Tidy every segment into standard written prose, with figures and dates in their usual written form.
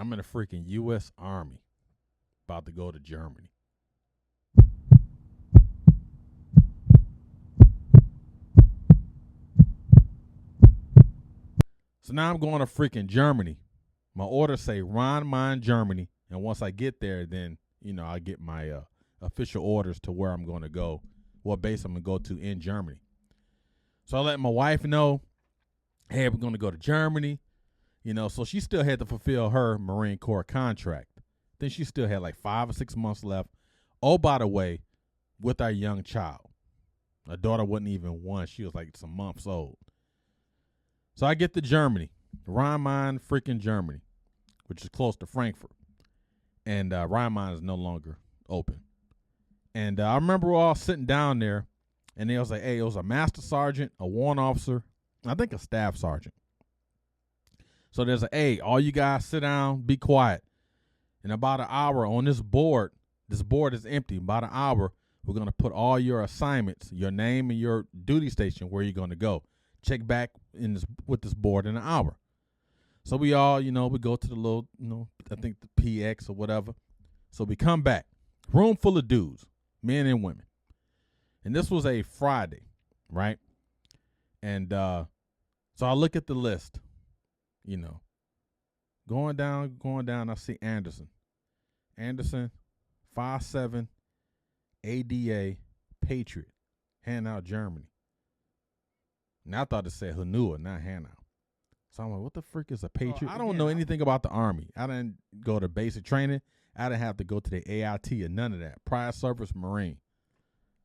I'm in the freaking U.S. Army, about to go to Germany. So now I'm going to freaking Germany. My orders say Ron Mine Germany, and once I get there, then I get my official orders to where I'm going to go, what base I'm going to go to in Germany. So I let my wife know, hey, we're going to go to Germany. So she still had to fulfill her Marine Corps contract. Then she still had like 5 or 6 months left. Oh, by the way, with our young child. Her daughter wasn't even one. She was like some months old. So I get to Germany, Rhein-Main, freaking Germany, which is close to Frankfurt. And Rhein-Main is no longer open. And I remember we all sitting down there, and they was like, hey, it was a master sergeant, a warrant officer, I think a staff sergeant. So there's hey, all you guys sit down, be quiet. In about an hour on this board is empty. About an hour, we're going to put all your assignments, your name and your duty station, where you're going to go. Check back with this board in an hour. So we all, we go to the little, I think the PX or whatever. So we come back. Room full of dudes, men and women. And this was a Friday, right? And so I look at the list, Going down, I see Anderson. Anderson, 5'7", ADA, Patriot, Hanau, Germany. And I thought it said Hanau, not Hanau. So I'm like, what the frick is a Patriot? I don't know anything about the Army. I didn't go to basic training. I didn't have to go to the AIT or none of that. Prior service Marine.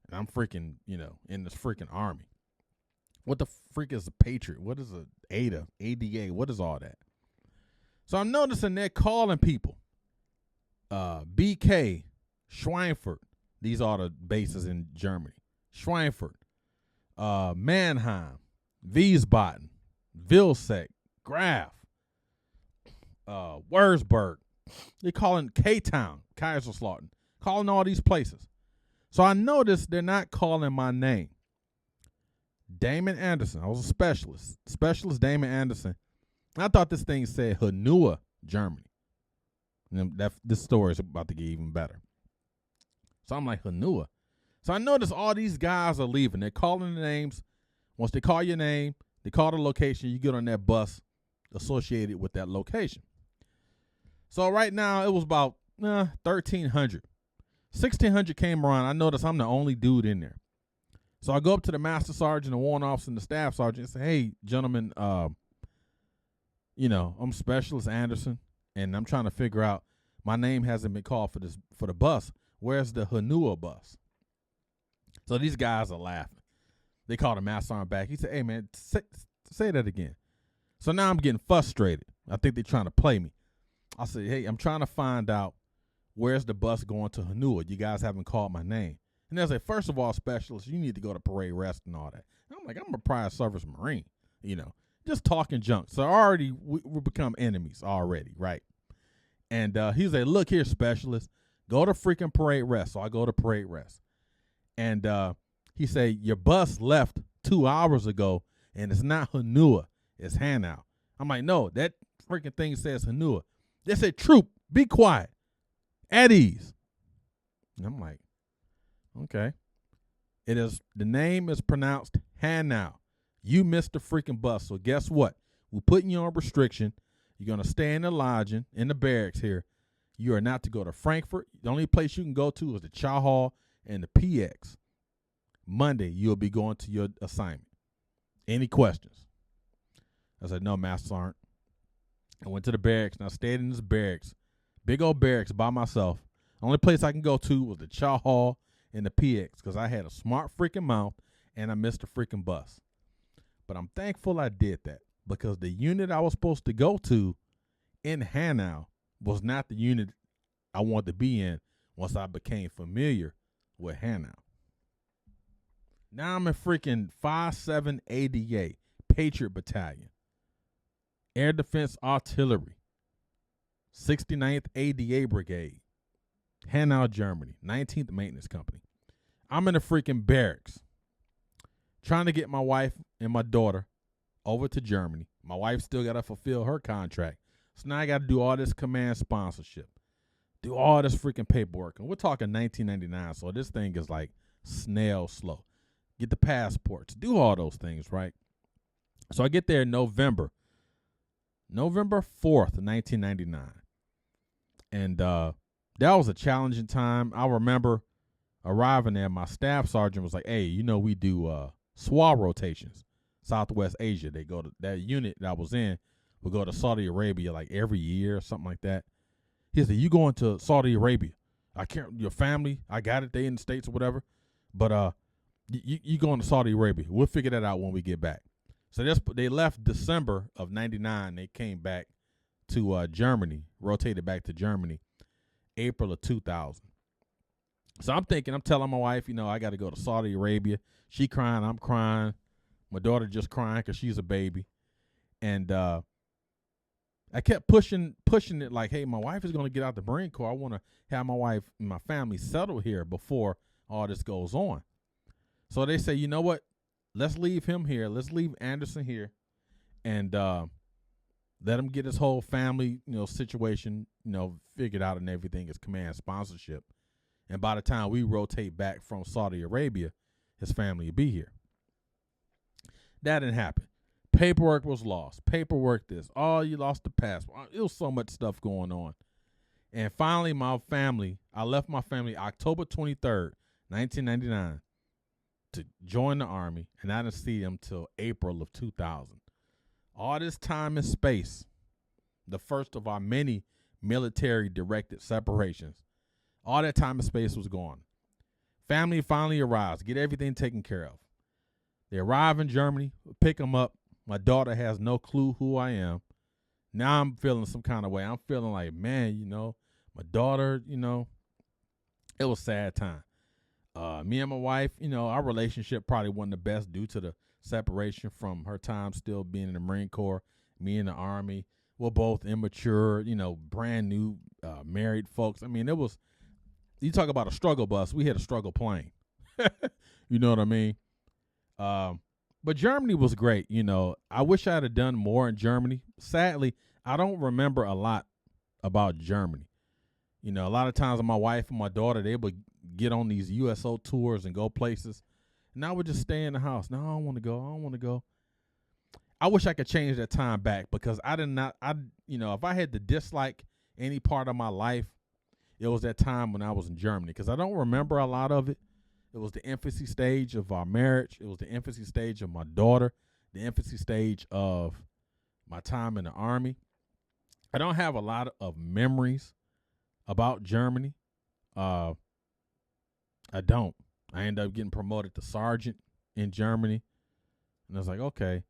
And I'm freaking, in this freaking Army. What the frick is a Patriot? What is a ADA? What is all that? So I'm noticing they're calling people. BK, Schweinfurt. These are the bases in Germany. Schweinfurt, Mannheim, Wiesbaden, Vilseck, Graf, Wurzburg. They're calling K-Town, Kaiserslautern, calling all these places. So I noticed they're not calling my name. Damon Anderson. I was a specialist. Specialist Damon Anderson. I thought this thing said Hanau, Germany. And this story is about to get even better. So I'm like, Hanau. So I notice all these guys are leaving. They're calling the names. Once they call your name, they call the location, you get on that bus associated with that location. So right now, it was about 1,300. 1,600 came around. I noticed I'm the only dude in there. So I go up to the master sergeant, the warrant officer, and the staff sergeant and say, hey, gentlemen, I'm Specialist Anderson, and I'm trying to figure out, my name hasn't been called for the bus. Where's the Hanau bus? So these guys are laughing. They called the master sergeant back. He said, hey, man, say that again. So now I'm getting frustrated. I think they're trying to play me. I said, hey, I'm trying to find out where's the bus going to Hanau. You guys haven't called my name. And they'll say, first of all, Specialist, you need to go to parade rest and all that. And I'm like, I'm a prior service Marine, just talking junk. So already we become enemies already, right? And he's like, look here, Specialist, go to freaking parade rest. So I go to parade rest. And he said, your bus left 2 hours ago, and it's not Hanau, it's Hanau. I'm like, no, that freaking thing says Hanau. They said, troop, be quiet, at ease. And I'm like, okay. The name is pronounced Hanau. You missed the freaking bus. So guess what? We're putting you on restriction. You're going to stay in the lodging, in the barracks here. You are not to go to Frankfurt. The only place you can go to is the Chow Hall and the PX. Monday, you'll be going to your assignment. Any questions? I said, no, Master Sergeant. I went to the barracks, and I stayed in this barracks, big old barracks by myself. The only place I can go to was the Chow Hall and the PX because I had a smart freaking mouth, and I missed the freaking bus. But I'm thankful I did that because the unit I was supposed to go to in Hanau was not the unit I wanted to be in once I became familiar with Hanau. Now I'm in freaking 5'7" ADA, Patriot Battalion, Air Defense Artillery, 69th ADA Brigade, Hanau, Germany, 19th Maintenance Company. I'm in the freaking barracks trying to get my wife and my daughter over to Germany. My wife still got to fulfill her contract. So now I got to do all this command sponsorship, do all this freaking paperwork. And we're talking 1999. So this thing is like snail slow. Get the passports, do all those things, right? So I get there in November 4th, 1999. And that was a challenging time. I remember arriving there. My staff sergeant was like, hey, we do SWA rotations, Southwest Asia. They go to that unit that I was in would go to Saudi Arabia like every year or something like that. He said, you going to Saudi Arabia? I can't, your family, I got it. They in the States or whatever. But you going to Saudi Arabia. We'll figure that out when we get back. So they left December of 99. They came back to Germany, rotated back to Germany, April of 2000. So I'm telling my wife, I got to go to Saudi Arabia. She crying, I'm crying. My daughter just crying because she's a baby. And I kept pushing it like, hey, my wife is going to get out the Marine Corps. I want to have my wife and my family settled here before all this goes on. So they say, you know what? Let's leave him here. Let's leave Anderson here and let him get his whole family, situation, figured out and everything, his command sponsorship. And by the time we rotate back from Saudi Arabia, his family will be here. That didn't happen. Paperwork was lost. Paperwork this. Oh, you lost the passport. It was so much stuff going on. And finally, I left my family October 23rd, 1999 to join the Army, and I didn't see them till April of 2000. All this time and space, the first of our many military-directed separations, all that time and space was gone. Family finally arrives, get everything taken care of. They arrive in Germany, pick them up. My daughter has no clue who I am. Now I'm feeling some kind of way. I'm feeling like, man, my daughter, it was a sad time. Me and my wife, our relationship probably wasn't the best due to the separation from her time still being in the Marine Corps, me in the Army. We're both immature, brand new married folks. I mean, you talk about a struggle bus. We had a struggle plane. You know what I mean? But Germany was great. I wish I had done more in Germany. Sadly, I don't remember a lot about Germany. A lot of times my wife and my daughter, they would get on these USO tours and go places. And I would just stay in the house. No, I don't want to go. I wish I could change that time back because if I had to dislike any part of my life, it was that time when I was in Germany because I don't remember a lot of it. It was the infancy stage of our marriage. It was the infancy stage of my daughter, the infancy stage of my time in the Army. I don't have a lot of memories about Germany. I don't. I ended up getting promoted to sergeant in Germany. And I was like, okay.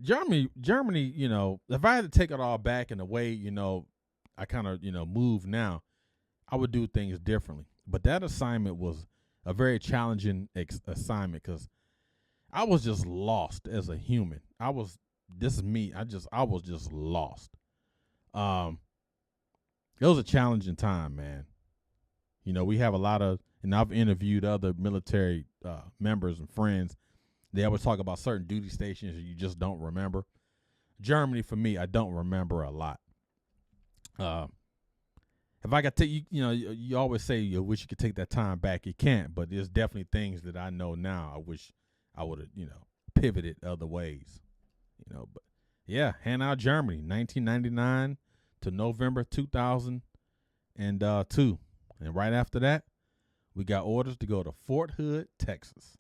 Germany, if I had to take it all back in a way, I kind of, move now, I would do things differently. But that assignment was a very challenging assignment because I was just lost as a human. This is me. I was just lost. It was a challenging time, man. We have a lot of, and I've interviewed other military members and friends. They always talk about certain duty stations that you just don't remember. Germany, for me, I don't remember a lot. If I could take you always say you wish you could take that time back. You can't, but there's definitely things that I know now. I wish I would have, pivoted other ways. But yeah, Hanau, Germany, 1999 to November 2002. And right after that, we got orders to go to Fort Hood, Texas.